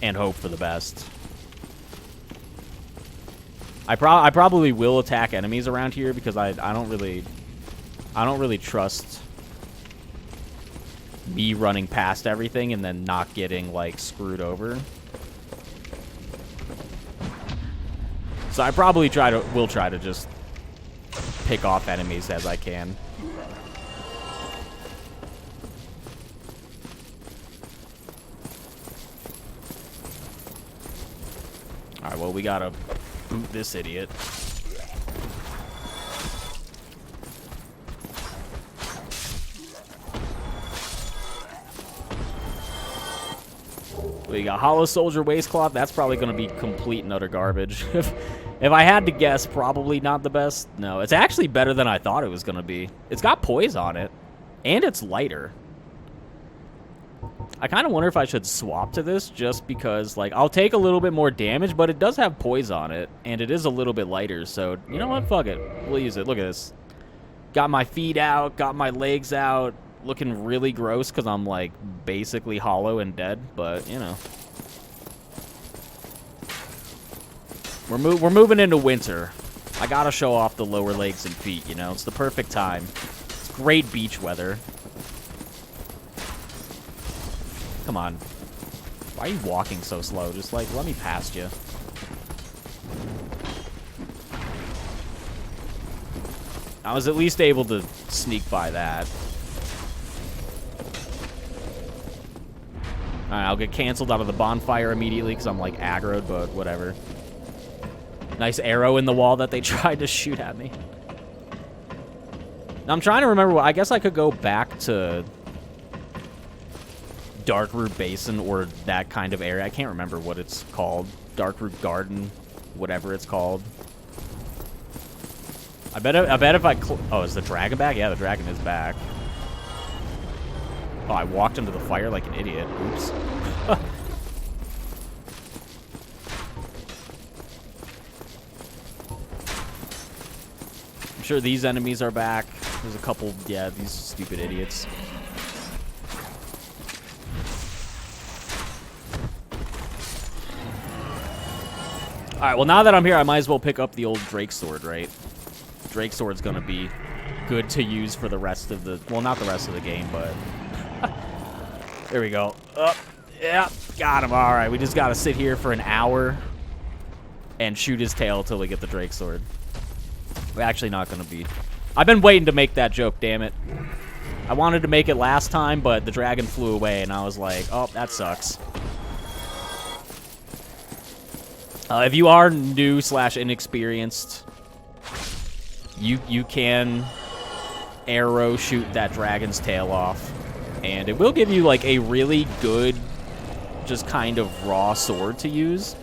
and hope for the best. I probably will attack enemies around here because I don't really trust me running past everything and then not getting like screwed over. So I probably will try to just pick off enemies as I can. All right, well, we gotta boot this idiot. We got Hollow Soldier Waistcloth. That's probably going to be complete and utter garbage. If I had to guess, probably not the best. No, it's actually better than I thought it was going to be. It's got poise on it, and it's lighter. I kind of wonder if I should swap to this just because, like, I'll take a little bit more damage, but it does have poise on it, and it is a little bit lighter. So, you know what? Fuck it. We'll use it. Look at this. Got my feet out, got my legs out. Looking really gross because I'm, like, basically hollow and dead, but, you know. We're moving into winter. I gotta show off the lower legs and feet, you know? It's the perfect time. It's great beach weather. Come on. Why are you walking so slow? Just, like, let me past you. I was at least able to sneak by that. Alright, I'll get canceled out of the bonfire immediately because I'm, like, aggroed, but whatever. Nice arrow in the wall that they tried to shoot at me. Now, I'm trying to remember. I guess I could go back to Darkroot Basin or that kind of area. I can't remember what it's called. Darkroot Garden, whatever it's called. I bet if I... Oh, is the dragon back? Yeah, the dragon is back. Oh, I walked into the fire like an idiot. Oops. I'm sure these enemies are back. There's a couple... Yeah, these stupid idiots. Alright, well, now that I'm here, I might as well pick up the old Drake Sword, right? Drake Sword's gonna be good to use for the rest of the... Well, not the rest of the game, but... There we go. Up. Yeah, got him. All right, we just got to sit here for an hour and shoot his tail until we get the Drake Sword. We're actually not going to be... I've been waiting to make that joke, damn it. I wanted to make it last time, but the dragon flew away, and I was like, oh, that sucks. If you are new / inexperienced, you can arrow shoot that dragon's tail off. And it will give you, like, a really good, just kind of raw sword to use.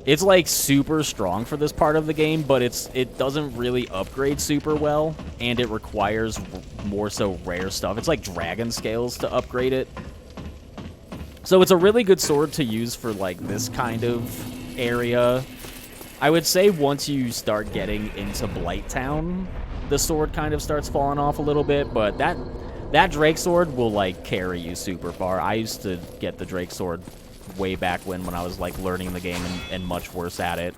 It's, like, super strong for this part of the game, but it doesn't really upgrade super well, and it requires more so rare stuff. It's like dragon scales to upgrade it. So it's a really good sword to use for, like, this kind of area. I would say once you start getting into Blighttown, the sword kind of starts falling off a little bit, but that Drake Sword will, like, carry you super far. I used to get the Drake Sword way back when I was, like, learning the game and much worse at it.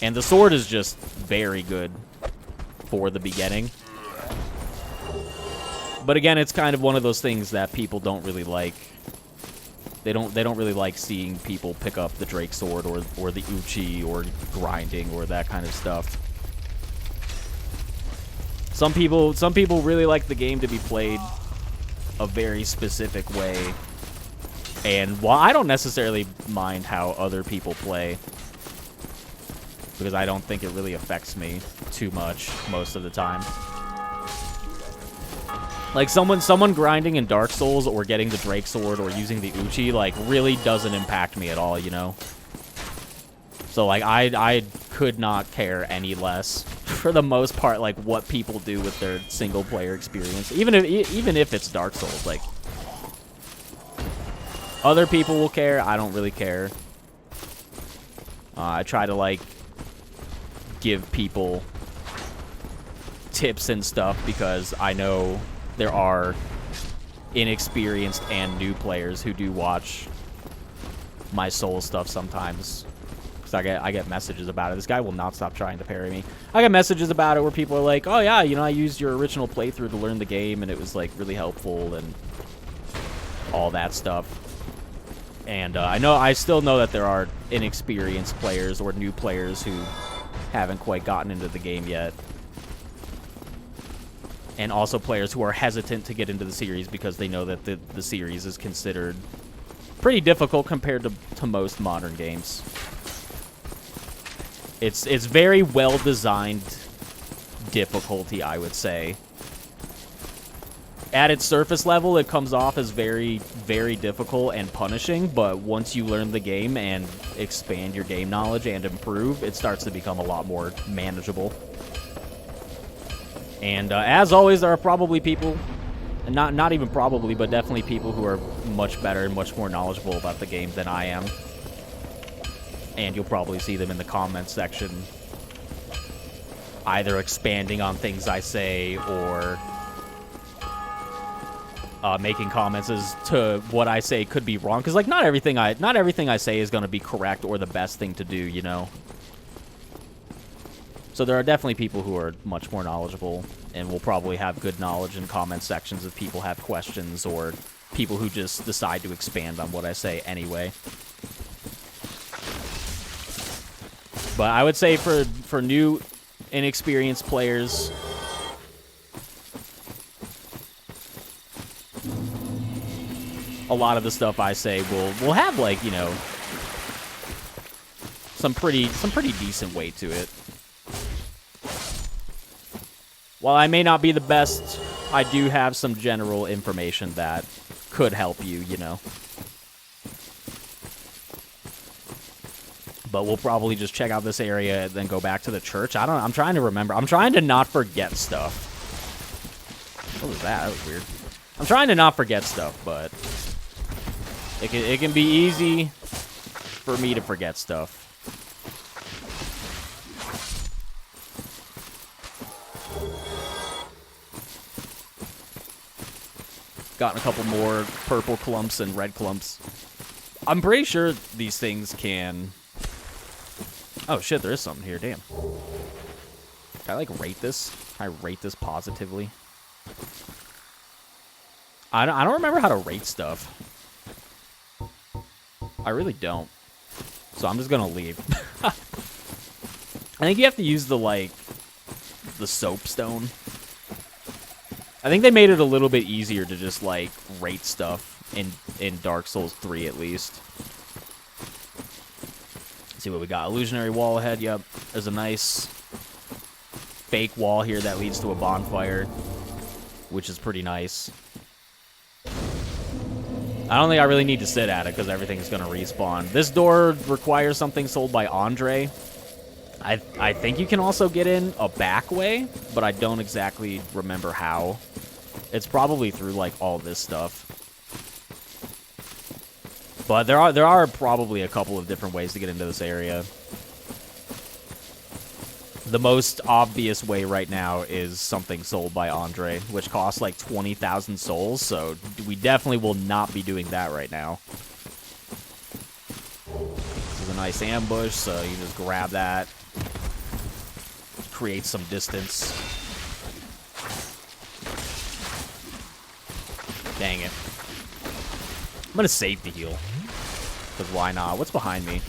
And the sword is just very good for the beginning. But again, it's kind of one of those things that people don't really like. They don't really like seeing people pick up the Drake Sword or the Uchi or grinding or that kind of stuff. Some people really like the game to be played a very specific way. And while I don't necessarily mind how other people play, because I don't think it really affects me too much most of the time. Like, someone grinding in Dark Souls or getting the Drake Sword or using the Uchi, like, really doesn't impact me at all, you know? So, like, I could not care any less, for the most part, like, what people do with their single-player experience. Even if it's Dark Souls, like, other people will care. I don't really care. I try to, like, give people tips and stuff because I know there are inexperienced and new players who do watch my soul stuff sometimes. Because I get messages about it. This guy will not stop trying to parry me. I get messages about it where people are like, oh yeah, you know, I used your original playthrough to learn the game, and it was, like, really helpful, and all that stuff. And I still know that there are inexperienced players or new players who haven't quite gotten into the game yet. And also players who are hesitant to get into the series because they know that the series is considered pretty difficult compared to most modern games. It's very well-designed difficulty, I would say. At its surface level, it comes off as very, very difficult and punishing, but once you learn the game and expand your game knowledge and improve, it starts to become a lot more manageable. And as always, there are probably people, and not even probably, but definitely people who are much better and much more knowledgeable about the game than I am. And you'll probably see them in the comments section, either expanding on things I say or making comments as to what I say could be wrong. Because, like, not everything I say is going to be correct or the best thing to do, you know? So there are definitely people who are much more knowledgeable and will probably have good knowledge in comment sections if people have questions or people who just decide to expand on what I say anyway. But I would say for new, inexperienced players, a lot of the stuff I say will have, like, you know, some pretty decent weight to it. While I may not be the best, I do have some general information that could help you, you know. But we'll probably just check out this area and then go back to the church. I don't know. I'm trying to remember. I'm trying to not forget stuff. What was that? That was weird. I'm trying to not forget stuff, but it can be easy for me to forget stuff. Gotten a couple more purple clumps and red clumps. I'm pretty sure these things can... Oh shit, there is something here, damn. Can I, like, rate this? Can I rate this positively? I don't remember how to rate stuff. I really don't. So I'm just gonna leave. I think you have to use the, like, the soapstone. I think they made it a little bit easier to just, like, rate stuff in Dark Souls 3 at least. Let's see what we got. Illusionary Wall ahead, yep. There's a nice fake wall here that leads to a bonfire, which is pretty nice. I don't think I really need to sit at it because everything's going to respawn. This door requires something sold by Andre. I think you can also get in a back way, but I don't exactly remember how. It's probably through, like, all this stuff. But there are probably a couple of different ways to get into this area. The most obvious way right now is something sold by Andre, which costs like 20,000 souls, so we definitely will not be doing that right now. This is a nice ambush, so you just grab that. Create some distance. Dang it. I'm gonna save to heal. Because why not? What's behind me?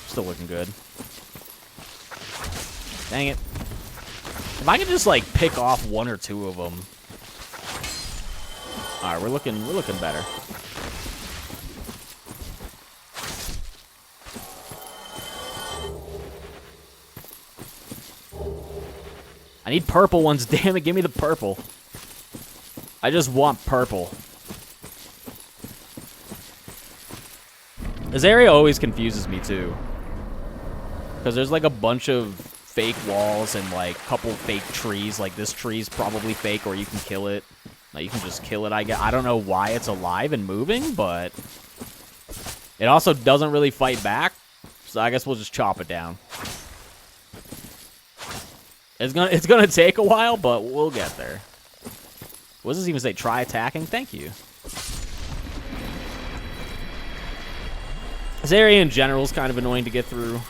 Still looking good. Dang it. If I could just, like, pick off one or two of them. Alright, we're looking better. I need purple ones, damn it, give me the purple. I just want purple. This area always confuses me, too. Because there's, like, a bunch of fake walls and, like, a couple fake trees. Like, this tree's probably fake, or you can kill it. Now, you can just kill it, I guess. I don't know why it's alive and moving, but it also doesn't really fight back. So I guess we'll just chop it down. It's gonna take a while, but we'll get there. What does this even say? Try attacking? Thank you. This area in general is kind of annoying to get through.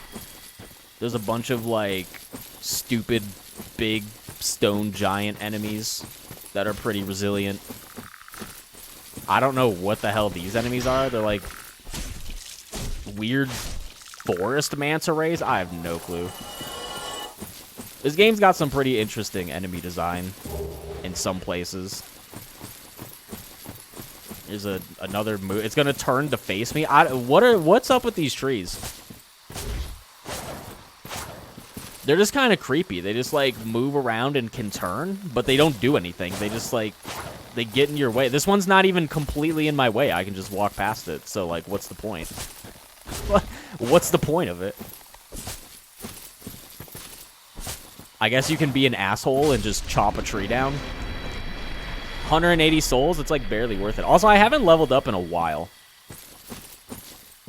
There's a bunch of, like, stupid, big stone giant enemies that are pretty resilient. I don't know what the hell these enemies are. They're, like, weird forest manta rays. I have no clue. This game's got some pretty interesting enemy design in some places. There's another move. It's gonna turn to face me. What's up with these trees? They're just kind of creepy. They just like move around and can turn, but they don't do anything. They just like they get in your way. This one's not even completely in my way. I can just walk past it. So like, what's the point? What's the point of it? I guess you can be an asshole and just chop a tree down. 180 souls, it's like barely worth it. Also, I haven't leveled up in a while.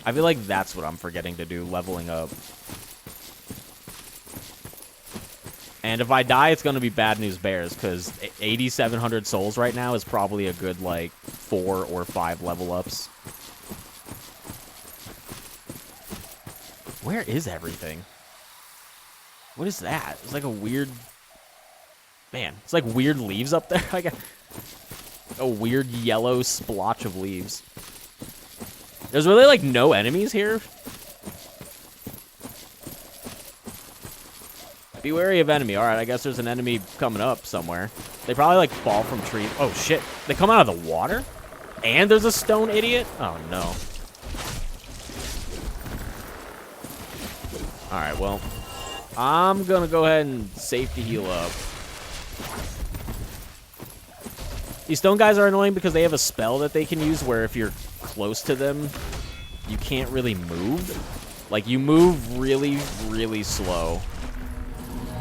I feel like that's what I'm forgetting to do, leveling up. And if I die, it's going to be bad news bears, because 8,700 souls right now is probably a good, like, 4 or 5 level ups. Where is everything? What is that? It's like a weird... Man, it's like weird leaves up there. I got a weird yellow splotch of leaves. There's really, like, no enemies here. Be wary of enemy. Alright, I guess there's an enemy coming up somewhere. They probably, like, fall from trees. Oh, shit. They come out of the water? And there's a stone idiot? Oh, no. Alright, well... I'm gonna go ahead and safety heal up. These stone guys are annoying because they have a spell that they can use where if you're close to them, you can't really move. Like, you move really, really slow.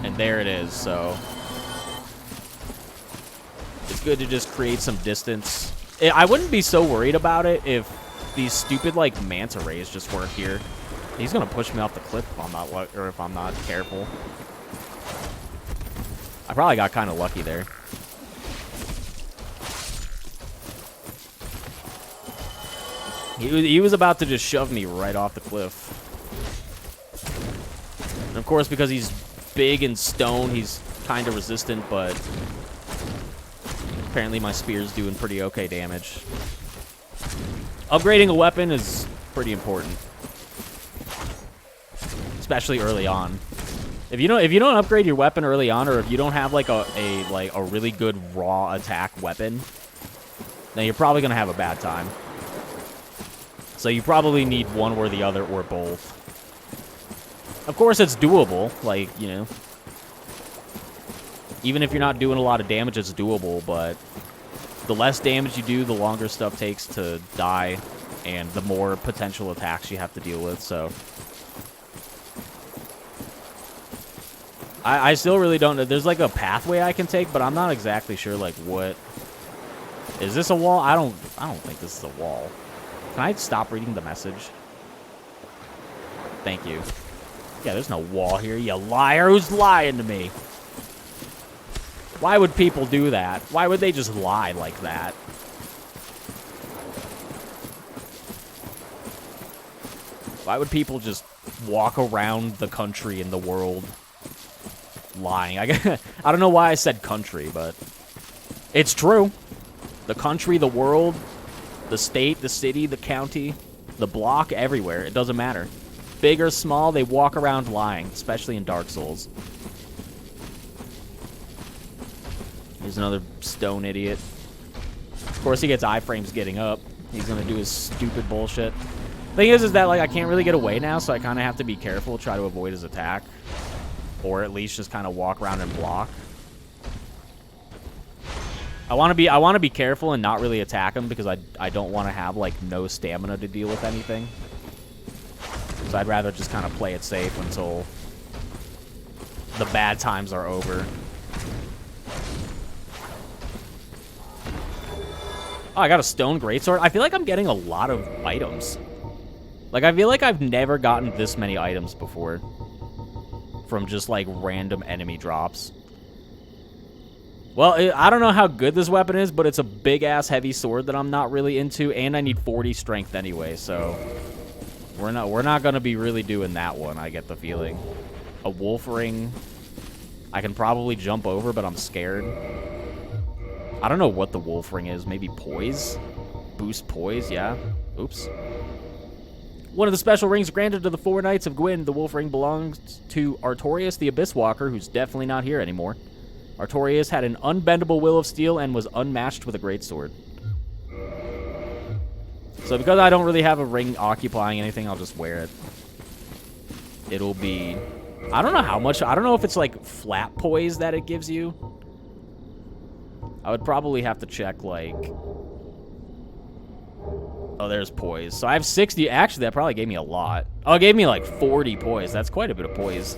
And there it is, so... It's good to just create some distance. I wouldn't be so worried about it if these stupid, like, manta rays just weren't here. He's gonna push me off the cliff if I'm not careful. I probably got kind of lucky there. He was about to just shove me right off the cliff. And of course, because he's big and stone, he's kind of resistant, but apparently my spear's doing pretty okay damage. Upgrading a weapon is pretty important. Especially early on. If you don't upgrade your weapon early on, or if you don't have like a really good raw attack weapon, then you're probably gonna have a bad time. So you probably need one or the other, or both. Of course, it's doable. Like, you know, even if you're not doing a lot of damage, it's doable. But the less damage you do, the longer stuff takes to die, and the more potential attacks you have to deal with. So. I still really don't know. There's like a pathway I can take, but I'm not exactly sure like what. Is this a wall? I don't think this is a wall. Can I stop reading the message? Thank you. Yeah, there's no wall here, you liar. Who's lying to me? Why would people do that? Why would they just lie like that? Why would people just walk around the country and the world lying? I don't know why I said country, but it's true. The country, the world, the state, the city, the county, the block, everywhere. It doesn't matter. Big or small, they walk around lying, especially in Dark Souls. Here's another stone idiot. Of course, he gets iframes getting up. He's gonna do his stupid bullshit. Thing is that like I can't really get away now, so I kind of have to be careful, try to avoid his attack. Or at least just kind of walk around and block. I want to be careful and not really attack him because I don't want to have like no stamina to deal with anything. So I'd rather just kind of play it safe until the bad times are over. Oh, I got a stone greatsword. I feel like I'm getting a lot of items. Like I feel like I've never gotten this many items before. From just, like, random enemy drops. Well, I don't know how good this weapon is, but it's a big-ass heavy sword that I'm not really into, and I need 40 strength anyway, so... We're not gonna be really doing that one, I get the feeling. A wolf ring, I can probably jump over, but I'm scared. I don't know what the wolf ring is. Maybe poise? Boost poise, yeah. Oops. One of the special rings granted to the 4 Knights of Gwyn. The wolf ring belongs to Artorias the Abyss Walker, who's definitely not here anymore. Artorias had an unbendable will of steel and was unmatched with a greatsword. So because I don't really have a ring occupying anything, I'll just wear it. It'll be... I don't know how much... I don't know if it's like flat poise that it gives you. I would probably have to check like... Oh, there's poise. So I have 60. Actually, that probably gave me a lot. Oh, it gave me like 40 poise. That's quite a bit of poise.